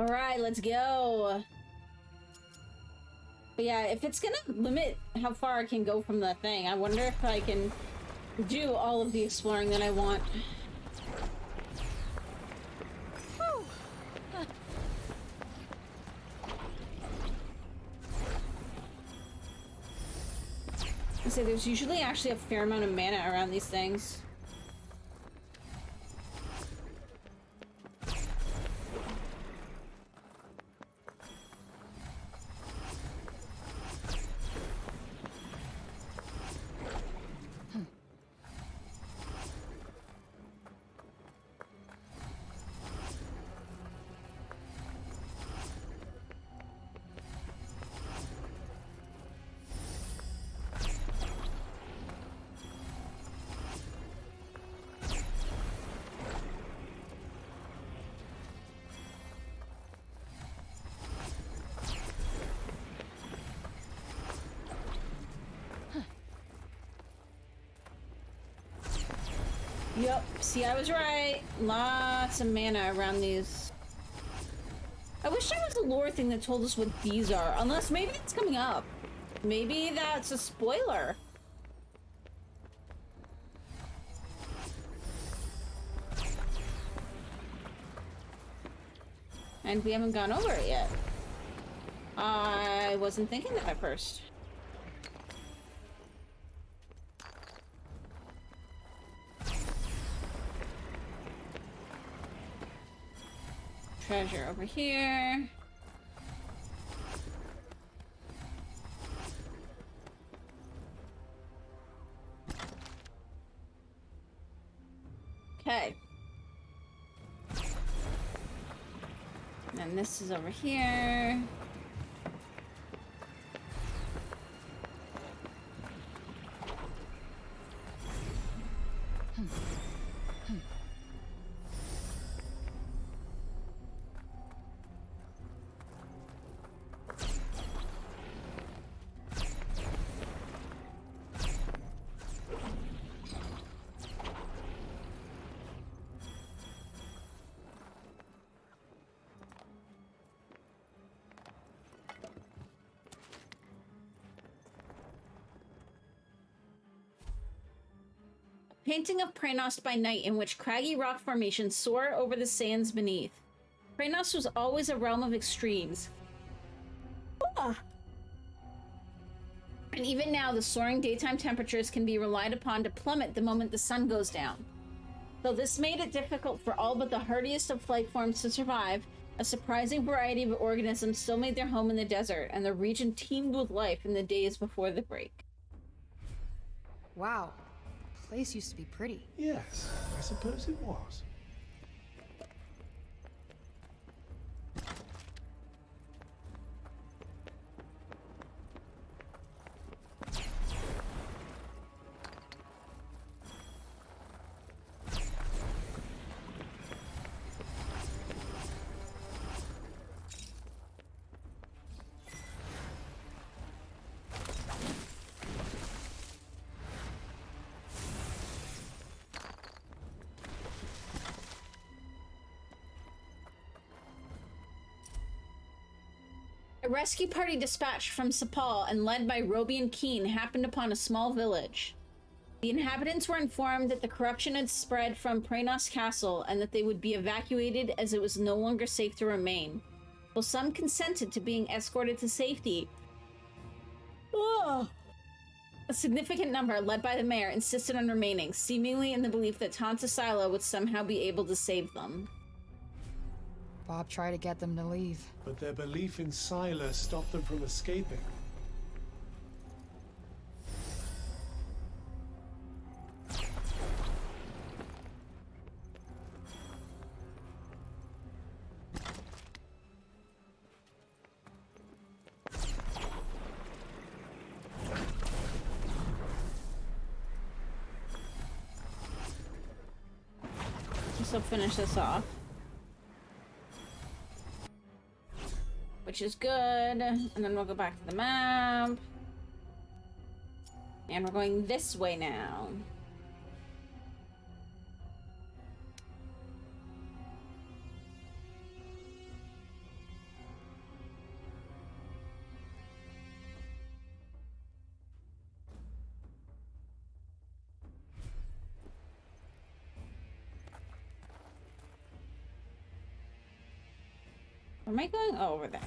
Alright, let's go. But yeah, if it's gonna limit how far I can go from the thing, I wonder if I can do all of the exploring that I want. I say there's usually actually a fair amount of mana around these things. Yep, see, I was right. Lots of mana around these. I wish there was a lore thing that told us what these are, unless maybe it's coming up. Maybe that's a spoiler. And we haven't gone over it yet. I wasn't thinking that at first. Treasure over here. Okay. And this is over here. Painting of Praenost by night in which craggy rock formations soar over the sands beneath. Praenost was always a realm of extremes. Ah. And even now, the soaring daytime temperatures can be relied upon to plummet the moment the sun goes down. Though this made it difficult for all but the hardiest of life forms to survive, a surprising variety of organisms still made their home in the desert, and the region teemed with life in the days before the break. Wow. Place used to be pretty. Yes, I suppose it was. A rescue party dispatched from Sepal and led by Roby and Keen happened upon a small village. The inhabitants were informed that the corruption had spread from Praenost Castle and that they would be evacuated as it was no longer safe to remain. Though some consented to being escorted to safety, a significant number, led by the mayor, insisted on remaining, seemingly in the belief that Tanta Sila would somehow be able to save them. Bob tried to get them to leave. But their belief in Sila stopped them from escaping. So finish this off. Which is good. And then we'll go back to the map. And we're going this way now. Where am I going? Oh, over there.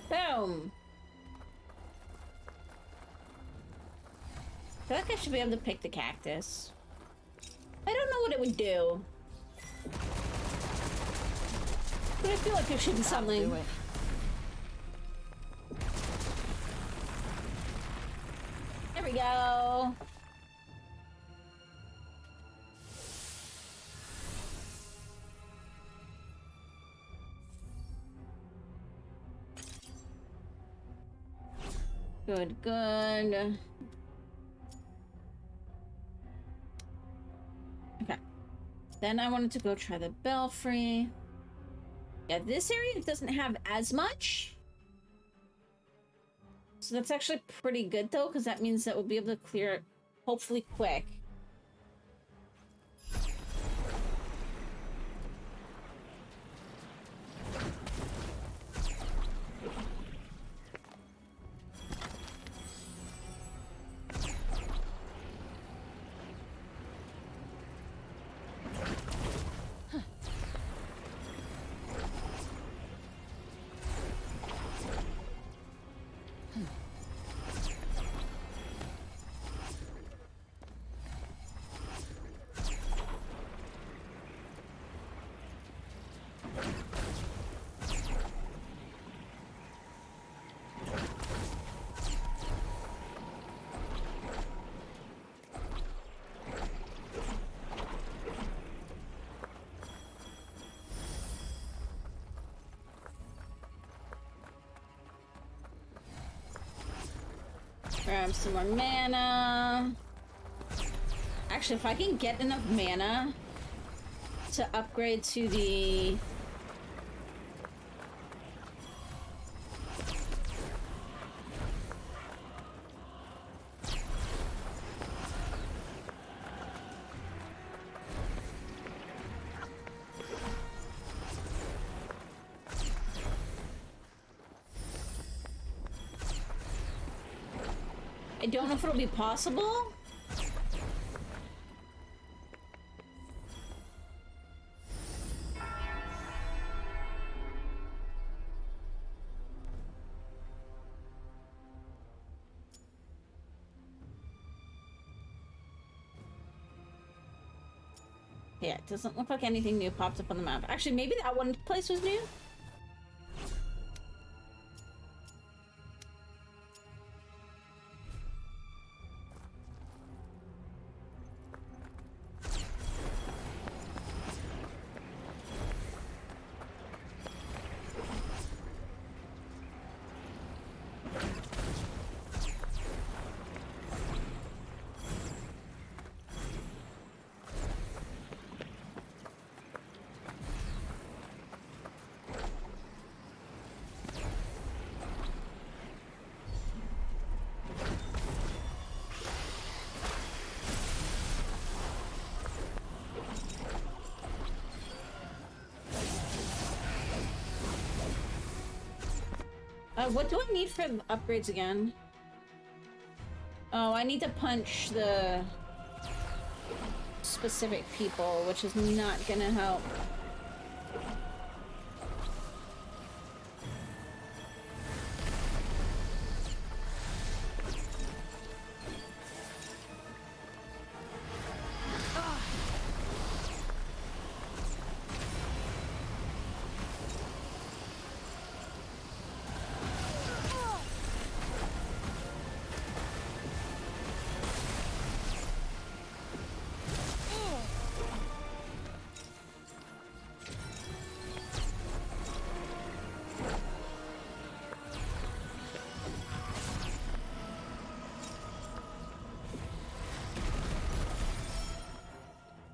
Boom! I feel like I should be able to pick the cactus. I don't know what it would do. But I feel like there should be something. There we go. Good, good. Okay. Then I wanted to go try the belfry. Yeah, this area doesn't have as much. So that's actually pretty good, though, because that means that we'll be able to clear it hopefully quick. Grab some more mana. Actually, if I can get enough mana to upgrade to the... I don't know if it'll be possible. Yeah, it doesn't look like anything new popped up on the map. Actually, maybe that one place was new? What do I need for upgrades again? Oh, I need to punch the specific people, which is not gonna help.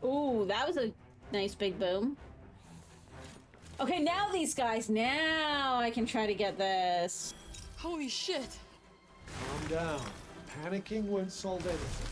Ooh, that was a nice big boom. Okay, now these guys. Now I can try to get this. Holy shit! Calm down. Panicking won't solve anything.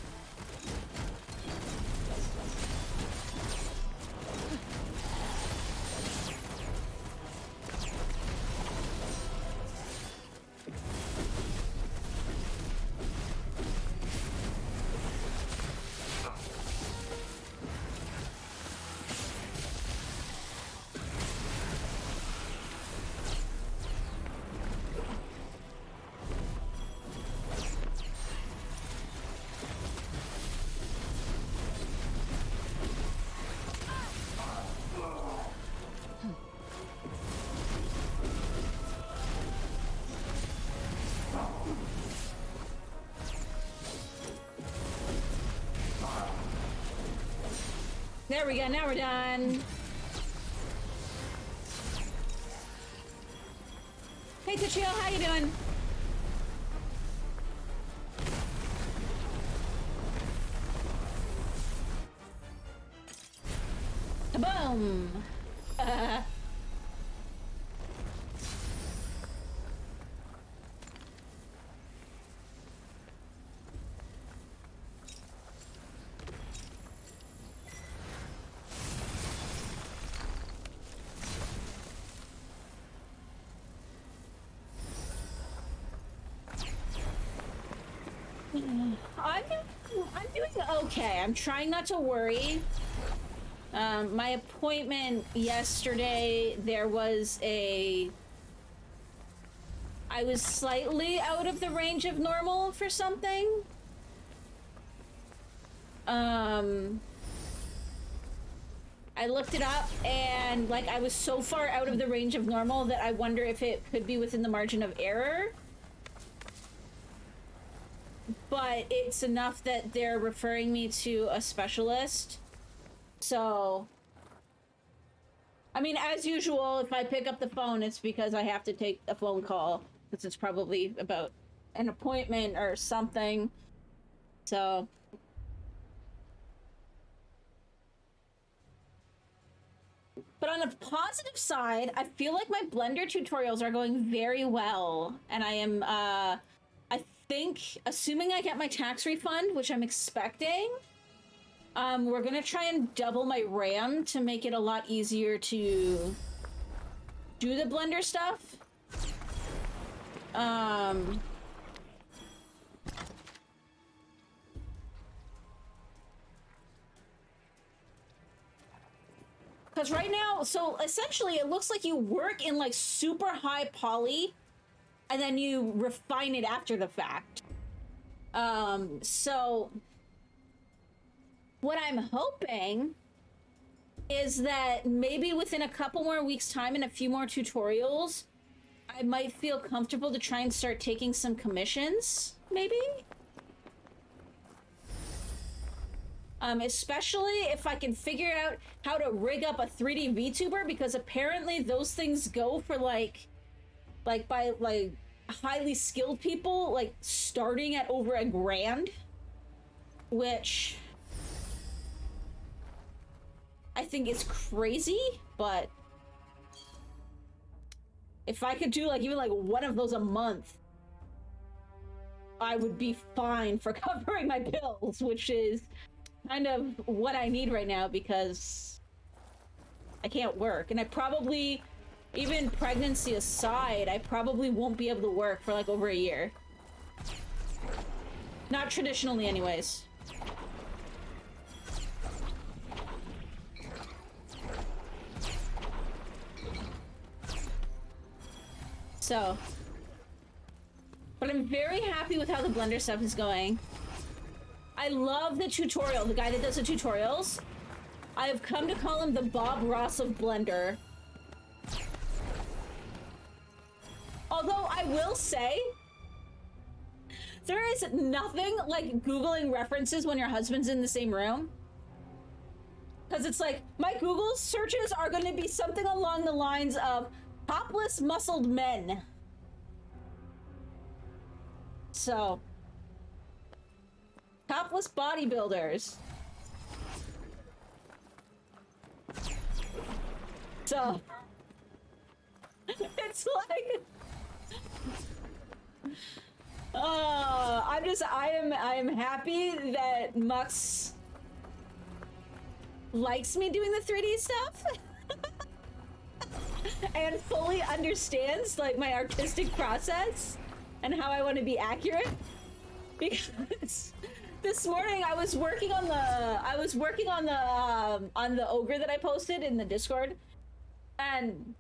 There we go, now we're done. Hey Tuchio, how you doing? Boom! I'm doing okay. I'm trying not to worry. My appointment yesterday, I was slightly out of the range of normal for something. I looked it up and like I was so far out of the range of normal that I wonder if it could be within the margin of error. But it's enough that they're referring me to a specialist. So, I mean, as usual, if I pick up the phone, it's because I have to take a phone call. Because it's probably about an appointment or something. So. But on a positive side, I feel like my Blender tutorials are going very well. And I am, I think, assuming I get my tax refund, which I'm expecting, we're gonna try and double my RAM to make it a lot easier to do the Blender stuff. Because right now, so essentially it looks like you work in like super high poly and then you refine it after the fact. So what I'm hoping is that maybe within a couple more weeks' time and a few more tutorials, I might feel comfortable to try and start taking some commissions, maybe? Especially if I can figure out how to rig up a 3D VTuber, because apparently those things go for like by highly skilled people, like starting at over $1,000, which I think is crazy, but if I could do like even like one of those a month, I would be fine for covering my bills, which is kind of what I need right now because I can't work. And I probably, even pregnancy aside, I probably won't be able to work for like over a year. Not traditionally anyways. So, but I'm very happy with how the Blender stuff is going. I love the tutorial, the guy that does the tutorials. I have come to call him the Bob Ross of Blender. Although I will say, there is nothing like Googling references when your husband's in the same room. Because it's like, my Google searches are going to be something along the lines of topless muscled men. So, topless bodybuilders. So, It's like, I am happy that Mux likes me doing the 3D stuff and fully understands like my artistic process and how I want to be accurate. Because this morning I was working on the ogre that I posted in the Discord, and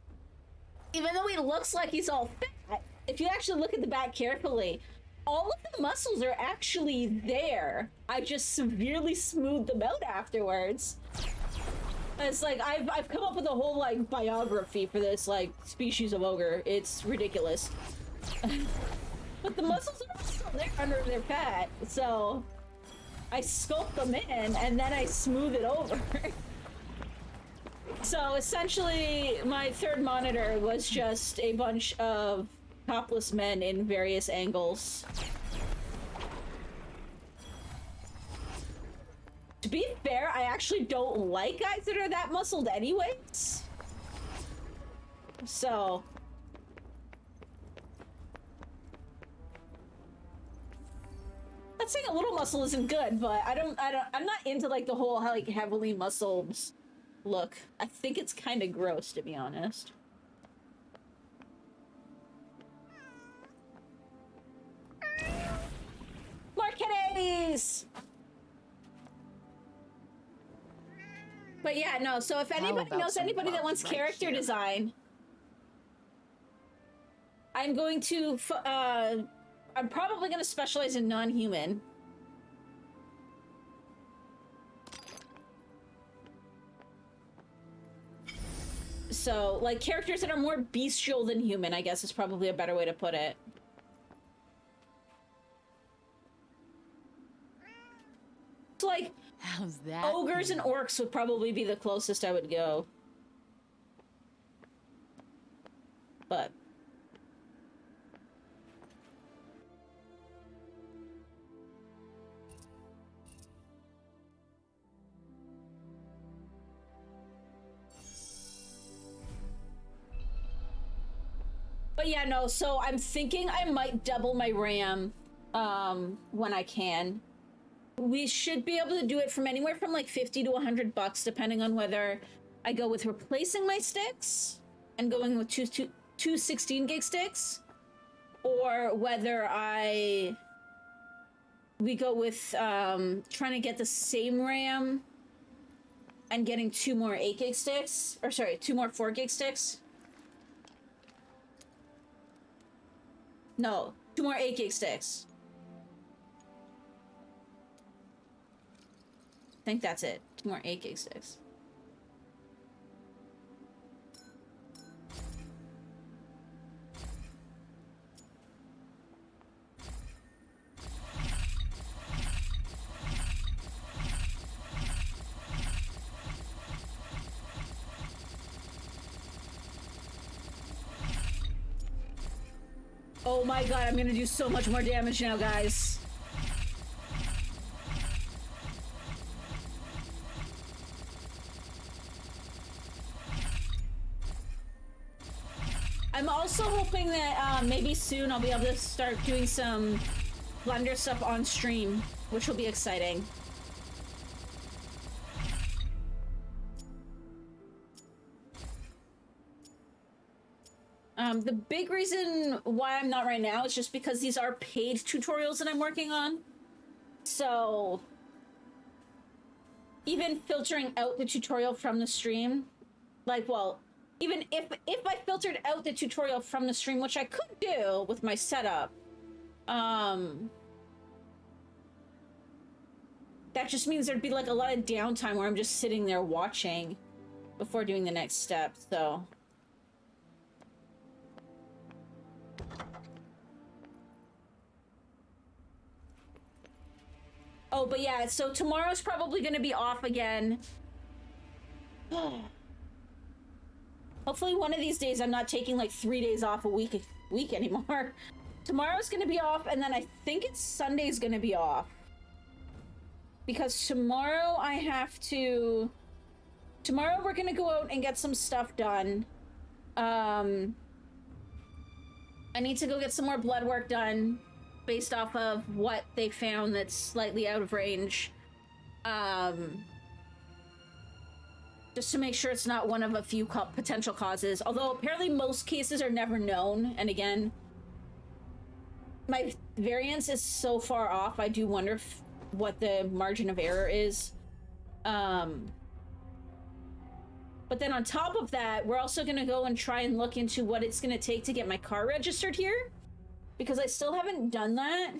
even though he looks like he's all fat, if you actually look at the back carefully, all of the muscles are actually there. I just severely smoothed them out afterwards. It's like I've come up with a whole like biography for this like species of ogre. It's ridiculous. But the muscles are still there under their fat, so I sculpt them in and then I smooth it over. So essentially, my third monitor was just a bunch of topless men in various angles. To be fair, I actually don't like guys that are that muscled anyways. So not saying a little muscle isn't good, but I'm not into like the whole like heavily muscled look. I think it's kind of gross, to be honest. More kitties! But yeah, no, so if anybody knows anybody that wants character design, I'm going to, I'm probably going to specialize in non-human. So, like, characters that are more bestial than human, I guess is probably a better way to put it. So, like, how's that? Ogres and orcs would probably be the closest I would go. But yeah, no, so I'm thinking I might double my RAM when I can. We should be able to do it from anywhere from like 50 to 100 bucks, depending on whether I go with replacing my sticks and going with two 16 gig sticks, or whether we go with trying to get the same RAM and getting 2 more 8 gig sticks, or sorry, 2 more 4 gig sticks. No, 2 more 8 gig sticks. I think that's it. 2 more 8 gig sticks. Oh my god, I'm gonna do so much more damage now, guys. I'm also hoping that maybe soon I'll be able to start doing some Blender stuff on stream, which will be exciting. The big reason why I'm not right now is just because these are paid tutorials that I'm working on. So even filtering out the tutorial from the stream, like, well, even if I filtered out the tutorial from the stream, which I could do with my setup, that just means there'd be like a lot of downtime where I'm just sitting there watching before doing the next step, so. Oh, but yeah, so tomorrow's probably gonna be off again. Hopefully one of these days I'm not taking like 3 days off a week anymore. Tomorrow's gonna be off, and then I think it's Sunday's gonna be off. Because tomorrow tomorrow we're gonna go out and get some stuff done. I need to go get some more blood work done based off of what they found that's slightly out of range. Just to make sure it's not one of a few potential causes. Although apparently most cases are never known. And again, my variance is so far off, I do wonder what the margin of error is. But then on top of that, we're also going to go and try and look into what it's going to take to get my car registered here. Because I still haven't done that.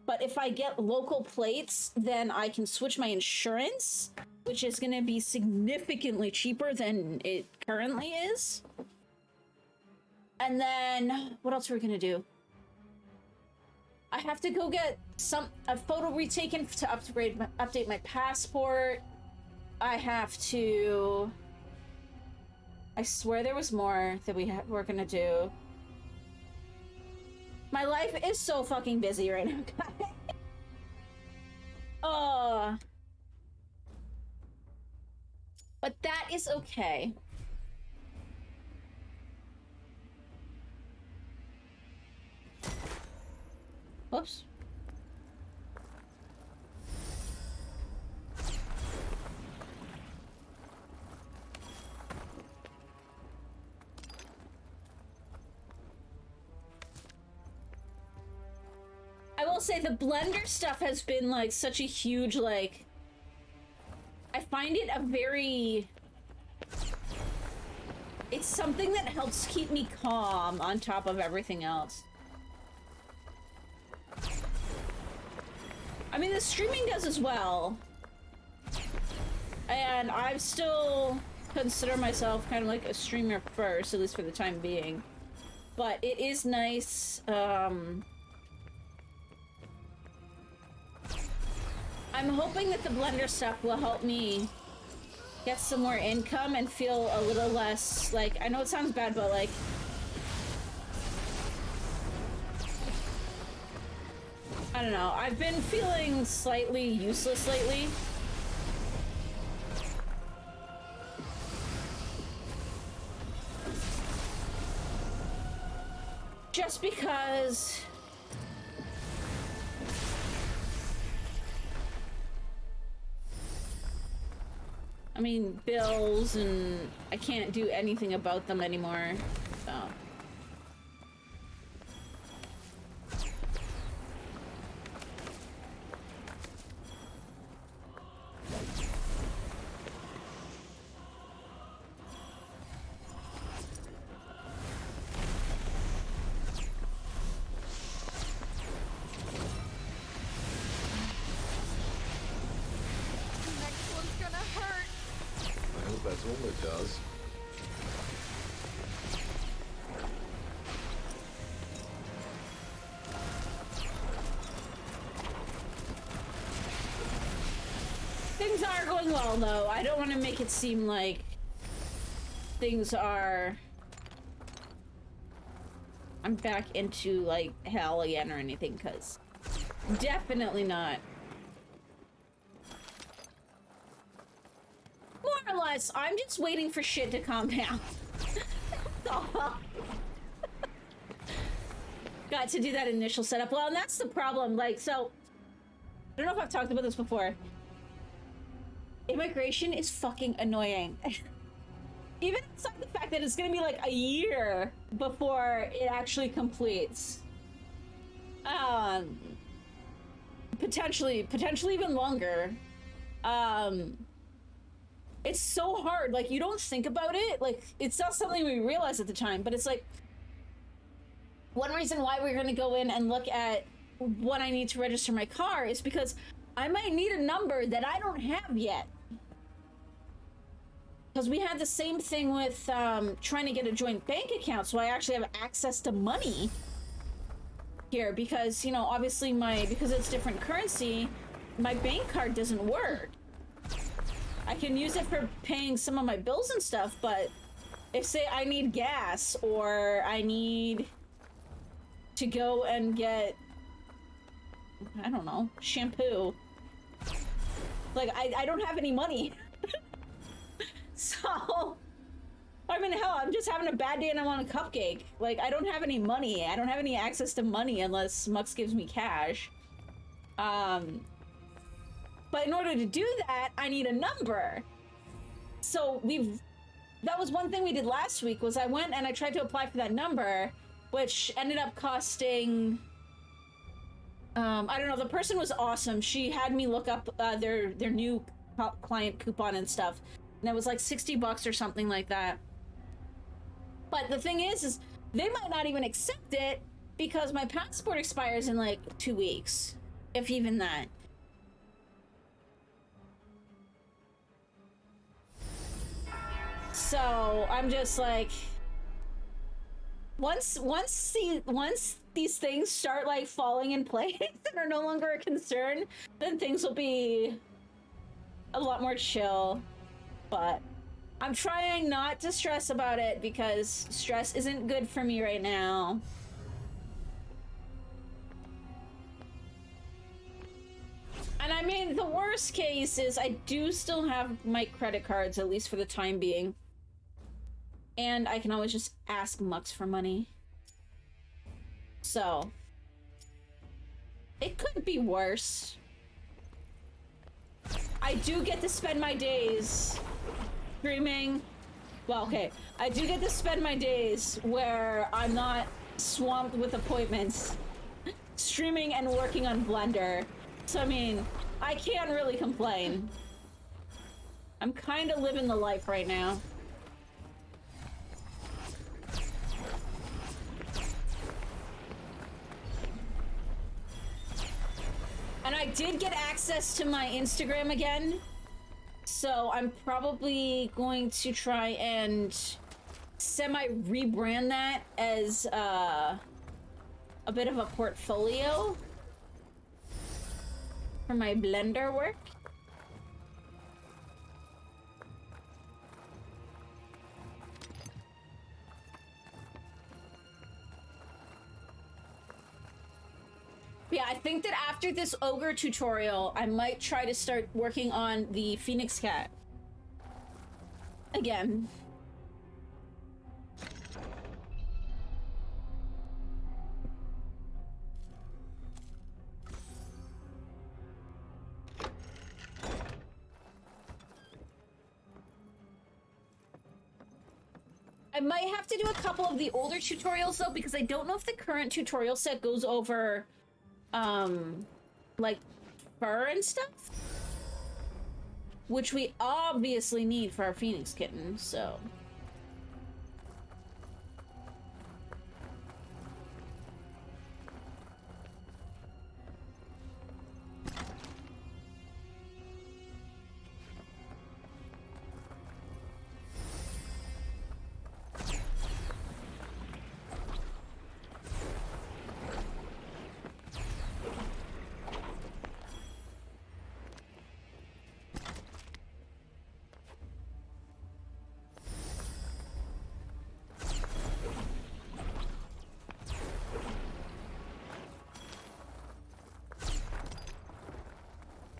But if I get local plates, then I can switch my insurance, which is going to be significantly cheaper than it currently is. And then, what else are we going to do? I have to go get a photo retaken to update my passport. I have to... I swear there was more that we're gonna do. My life is so fucking busy right now, guys. Oh. But that is okay. Whoops. I will say the blender stuff has been like such a huge, like, I find it a very, it's something that helps keep me calm on top of everything else. I mean, the streaming does as well. And I still consider myself kind of like a streamer first, at least for the time being. But it is nice, I'm hoping that the blender stuff will help me get some more income and feel a little less, like, I know it sounds bad, but like, I don't know, I've been feeling slightly useless lately. Just because I mean, bills, and I can't do anything about them anymore, so. That's all it does. Things are going well, though. I don't want to make it seem like things are... I'm back into, like, hell again or anything, because definitely not. More or less, I'm just waiting for shit to calm down. Got to do that initial setup. Well, and that's the problem. Like, so, I don't know if I've talked about this before. Immigration is fucking annoying. Even aside the fact that it's gonna be like a year before it actually completes. Potentially even longer. It's so hard, like, you don't think about it, like, it's not something we realize at the time, but it's like, one reason why we're gonna go in and look at what I need to register my car is because I might need a number that I don't have yet. Because we had the same thing with trying to get a joint bank account, so I actually have access to money here, because, you know, obviously because it's different currency, my bank card doesn't work. I can use it for paying some of my bills and stuff, but if, say, I need gas or I need to go and get, I don't know, shampoo, like, I don't have any money. So, I I'm in hell. I'm just having a bad day and I want a cupcake. Like, I don't have any money. I don't have any access to money unless Mux gives me cash. But in order to do that, I need a number. So that was one thing we did last week, was I went and I tried to apply for that number, which ended up costing, I don't know, the person was awesome. She had me look up their new client coupon and stuff, and it was like $60 or something like that. But the thing is they might not even accept it because my passport expires in like 2 weeks, if even that. So I'm just like, once these things start like falling in place and are no longer a concern, then things will be a lot more chill. But I'm trying not to stress about it because stress isn't good for me right now. And I mean, the worst case is I do still have my credit cards, at least for the time being. And I can always just ask Mux for money. So it could be worse. I do get to spend my days streaming. Well, okay. I do get to spend my days where I'm not swamped with appointments, streaming and working on Blender. So, I mean, I can't really complain. I'm kind of living the life right now. And I did get access to my Instagram again, so I'm probably going to try and semi-rebrand that as a bit of a portfolio for my Blender work. Yeah, I think that after this ogre tutorial, I might try to start working on the Phoenix Cat again. I might have to do a couple of the older tutorials though, because I don't know if the current tutorial set goes over like fur and stuff, which we obviously need for our Phoenix kitten, so.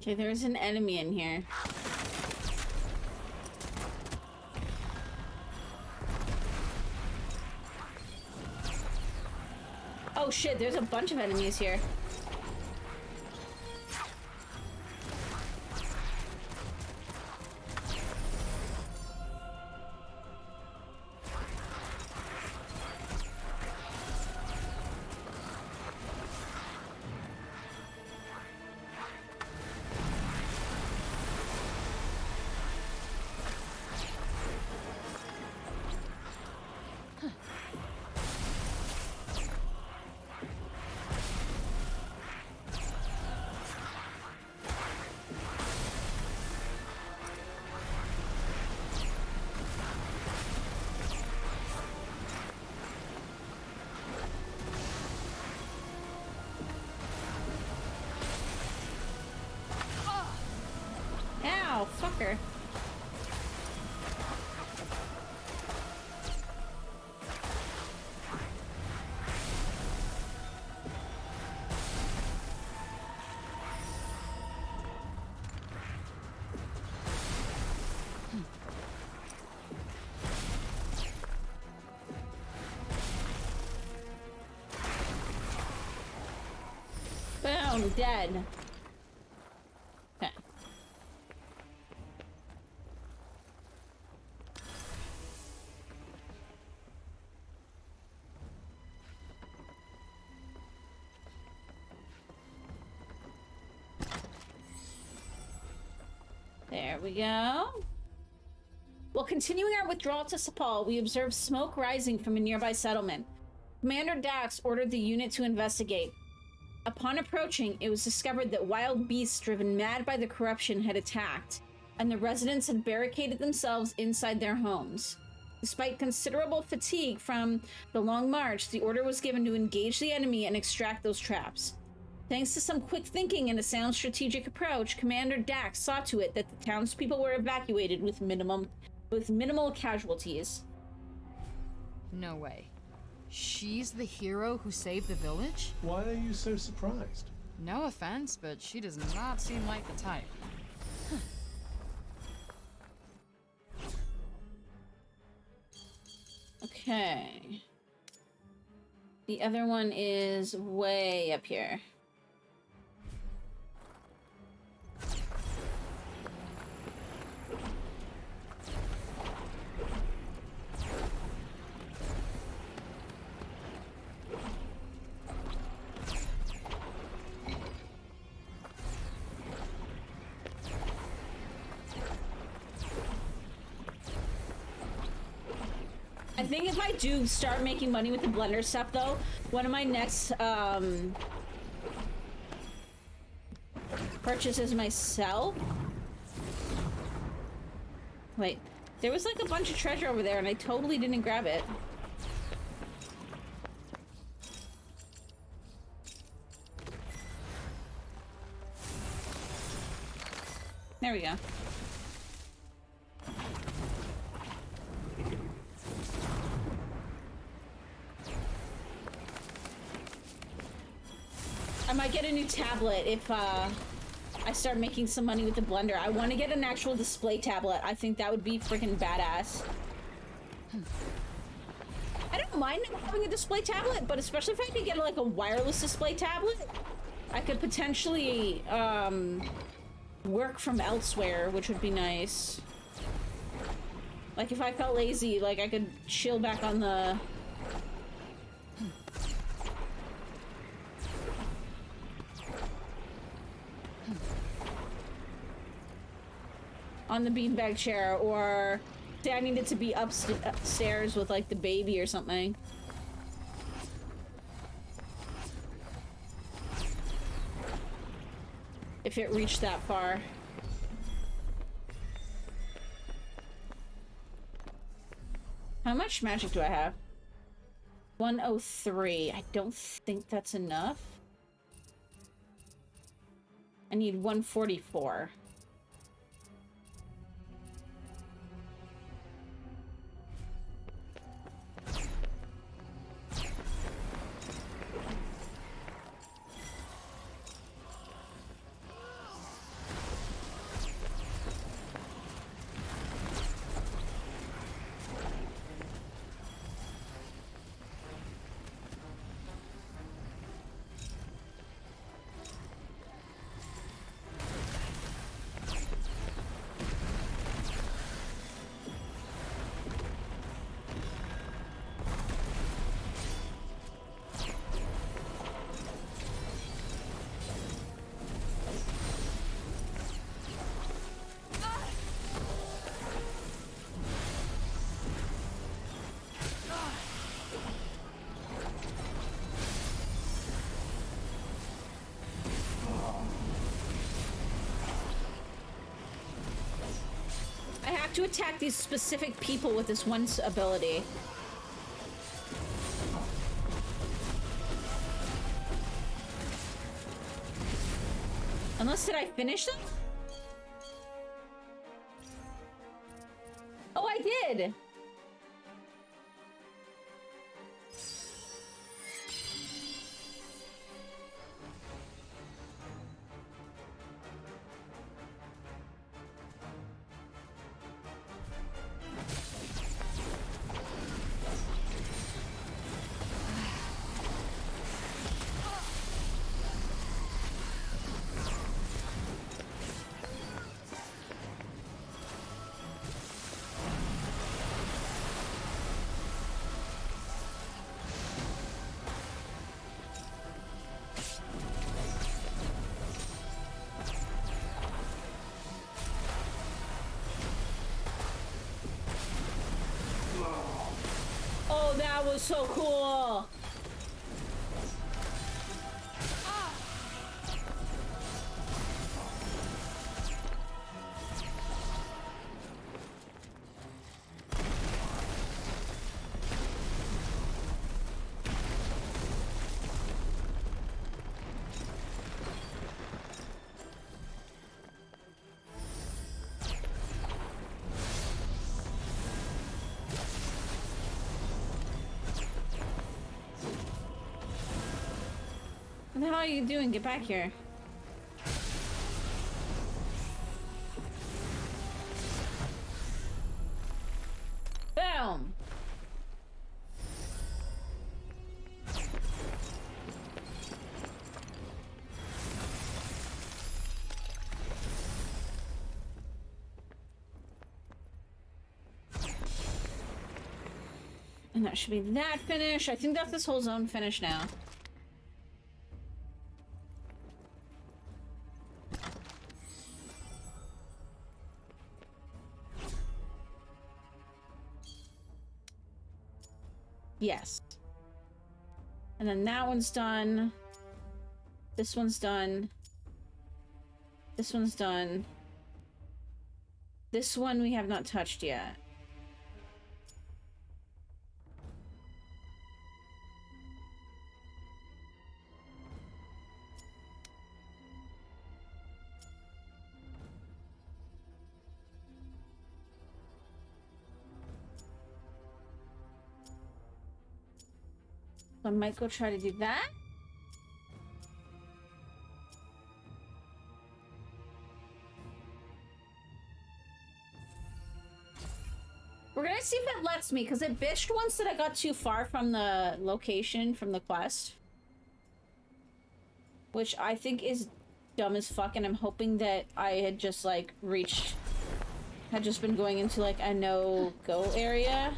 Okay, there's an enemy in here. Oh shit, there's a bunch of enemies here. Ow, fucker. down, dead. Okay. There we go. While continuing our withdrawal to Sepal, we observed smoke rising from a nearby settlement. Commander Dax ordered the unit to investigate. Upon approaching, it was discovered that wild beasts driven mad by the corruption had attacked, and the residents had barricaded themselves inside their homes. Despite considerable fatigue from the long march, the order was given to engage the enemy and extract those traps. Thanks to some quick thinking and a sound strategic approach, Commander Dax saw to it that the townspeople were evacuated with minimal casualties. No way. She's the hero who saved the village? Why are you so surprised? No offense, but she does not seem like the type. Okay. The other one is way up here. I think if I do start making money with the blender stuff, though, one of my next purchases myself. Wait, there was like a bunch of treasure over there, and I totally didn't grab it. There we go. I might get a new tablet if I start making some money with the blender. I want to get an actual display tablet. I think that would be freaking badass. I don't mind having a display tablet, but especially if I could get like a wireless display tablet, I could potentially work from elsewhere, which would be nice. Like if I felt lazy, like I could chill back on the beanbag chair, or say I needed to be upstairs with like the baby or something. If it reached that far. How much magic do I have? 103. I don't think that's enough. I need 144. To attack these specific people with this one ability. Unless, did I finish them? Oh, I did! was so cool. What the hell are you doing? Get back here. Boom! And that should be that finish. I think that's this whole zone finished now. Yes. And then that one's done. This one's done. This one's done. This one we have not touched yet. So I might go try to do that. We're gonna see if it lets me, because it bitched once that I got too far from the location, from the quest. Which I think is dumb as fuck, and I'm hoping that I had just, like, had just been going into, like, a no-go area.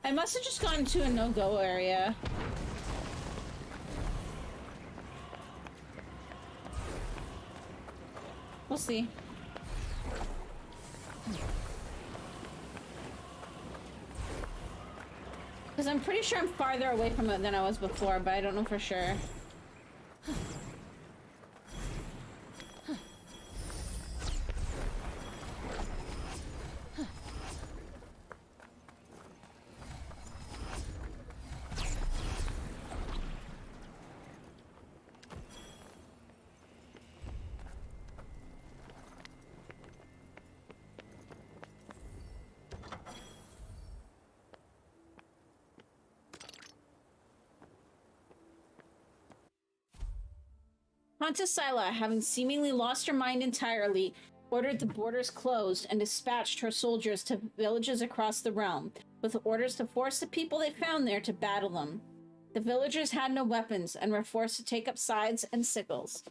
I must have just gone to a no-go area. We'll see. Because I'm pretty sure I'm farther away from it than I was before, but I don't know for sure. Scylla, having seemingly lost her mind entirely, ordered the borders closed and dispatched her soldiers to villages across the realm, with orders to force the people they found there to battle them. The villagers had no weapons and were forced to take up scythes and sickles.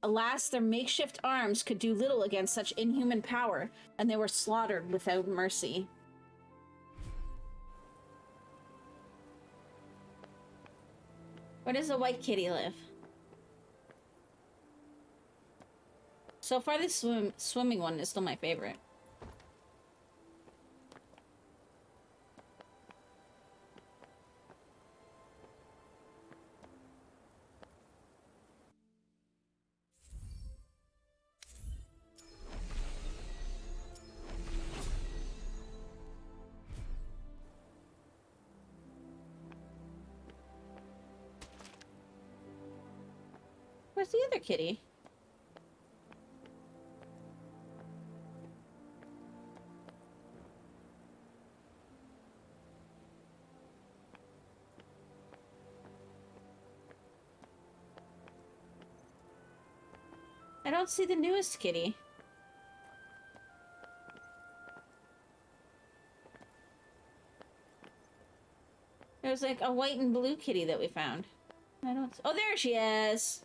Alas, their makeshift arms could do little against such inhuman power, and they were slaughtered without mercy. Where does the white kitty live? So far, this swimming one is still my favorite. Where's the other kitty? I don't see the newest kitty. There's like a white and blue kitty that we found. I don't. Oh, there she is.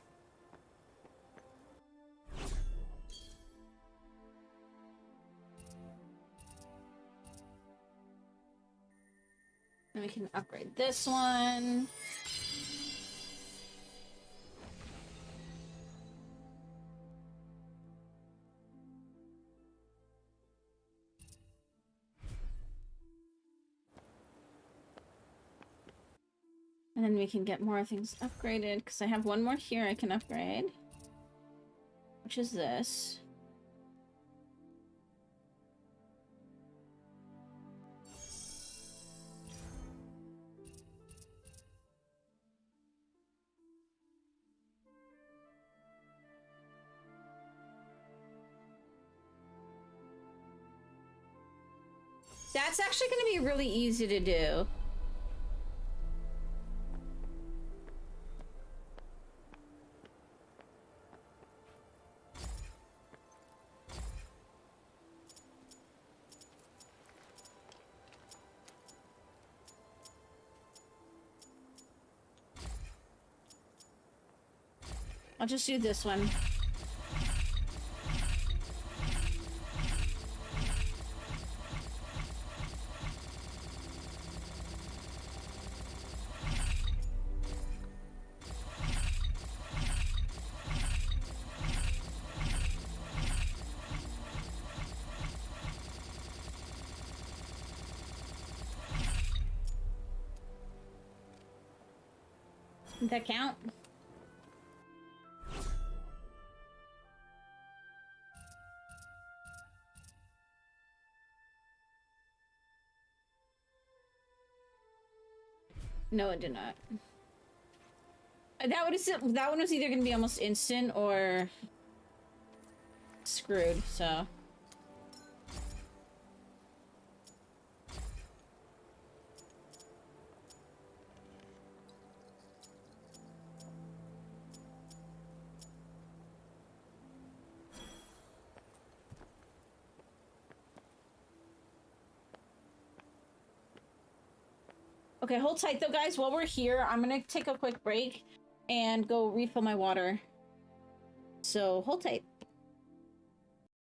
And we can upgrade this one. And then we can get more things upgraded, because I have one more here I can upgrade. Which is this. That's actually going to be really easy to do. I'll just do this one. Did that count? No, it did not. That one was either gonna be almost instant or screwed, so. Okay, hold tight though, guys. While we're here, I'm gonna take a quick break and go refill my water. So hold tight.